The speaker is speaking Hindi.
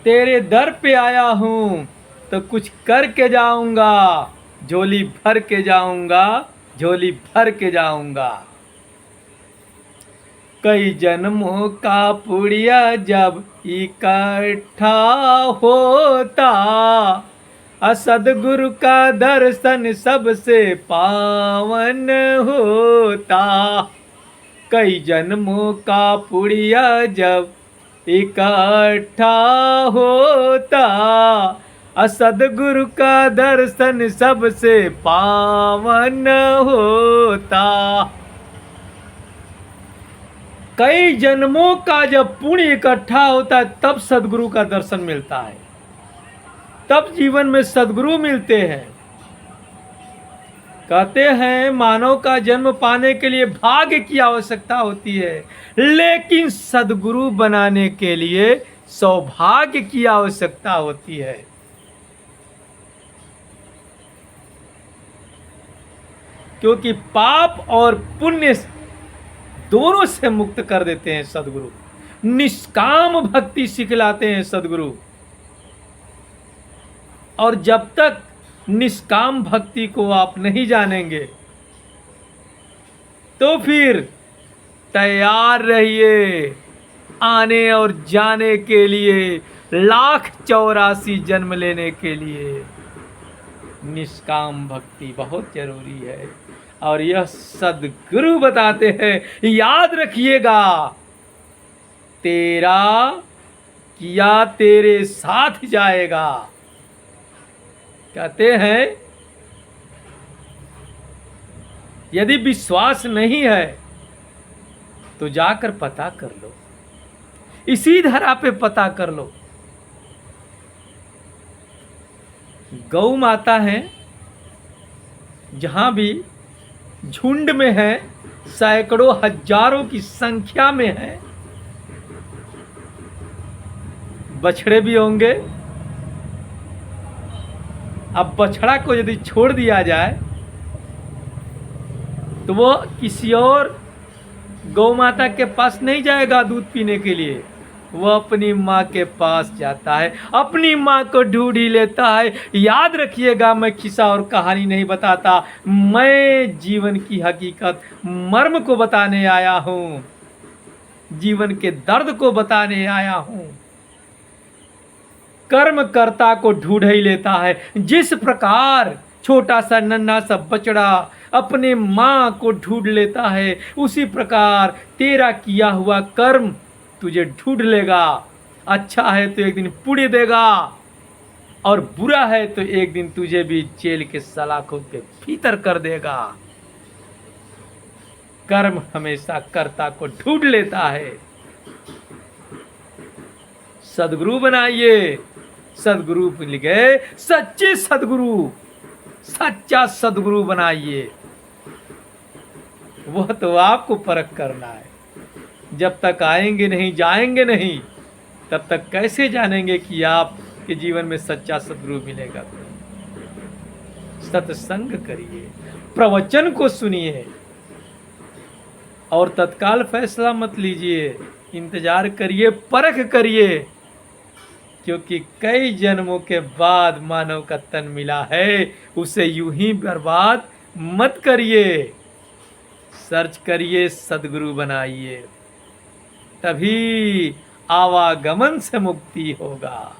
तेरे दर पे आया हूँ तो कुछ करके जाऊंगा, झोली भर के जाऊंगा, झोली भर के जाऊंगा। कई जन्मों का पुड़िया जब इकट्ठा होता, सदगुरु का दर्शन सबसे पावन होता। कई जन्मों का पुड़िया जब इकट्ठा होता, सदगुरु का दर्शन सबसे पावन होता। कई जन्मों का जब पुण्य इकट्ठा होता है तब सदगुरु का दर्शन मिलता है, तब जीवन में सदगुरु मिलते हैं। कहते हैं मानव का जन्म पाने के लिए भाग्य की आवश्यकता होती है, लेकिन सदगुरु बनाने के लिए सौभाग्य की आवश्यकता होती है। क्योंकि पाप और पुण्य दोनों से मुक्त कर देते हैं सदगुरु। निष्काम भक्ति सिखलाते हैं सदगुरु। और जब तक निष्काम भक्ति को आप नहीं जानेंगे तो फिर तैयार रहिए आने और जाने के लिए, 1,84 जन्म लेने के लिए। निष्काम भक्ति बहुत जरूरी है और यह सदगुरु बताते हैं। याद रखिएगा, तेरा किया तेरे साथ जाएगा। कहते हैं यदि विश्वास नहीं है तो जाकर पता कर लो, इसी धरा पे पता कर लो। गौ माता है, जहां भी झुंड में है, सैकड़ों हजारों की संख्या में है, बछड़े भी होंगे। अब बछड़ा को यदि छोड़ दिया जाए तो वो किसी और गौ माता के पास नहीं जाएगा दूध पीने के लिए, वो अपनी माँ के पास जाता है, अपनी माँ को ढूंढ ही लेता है। याद रखिएगा, मैं किस्सा और कहानी नहीं बताता, मैं जीवन की हकीकत मर्म को बताने आया हूँ, जीवन के दर्द को बताने आया हूँ। कर्मकर्ता को ढूंढ ही लेता है। जिस प्रकार छोटा सा नन्हा सा बछड़ा अपने माँ को ढूंढ लेता है, उसी प्रकार तेरा किया हुआ कर्म तुझे ढूंढ लेगा। अच्छा है तो एक दिन पुण्य देगा, और बुरा है तो एक दिन तुझे भी जेल के सलाखों के भीतर कर देगा। कर्म हमेशा कर्ता को ढूंढ लेता है। सदगुरु बनाइए। सदगुरु मिल गए, सच्चे सदगुरु, सच्चा सदगुरु बनाइए। वह तो आपको परख करना है। जब तक आएंगे नहीं, जाएंगे नहीं, तब तक कैसे जानेंगे कि आपके जीवन में सच्चा सदगुरु मिलेगा। सत्संग करिए, प्रवचन को सुनिए और तत्काल फैसला मत लीजिए, इंतजार करिए, परख करिए। क्योंकि कई जन्मों के बाद मानव का तन मिला है, उसे यूं ही बर्बाद मत करिए। सर्च करिए, सदगुरु बनाइए, तभी आवागमन से मुक्ति होगा।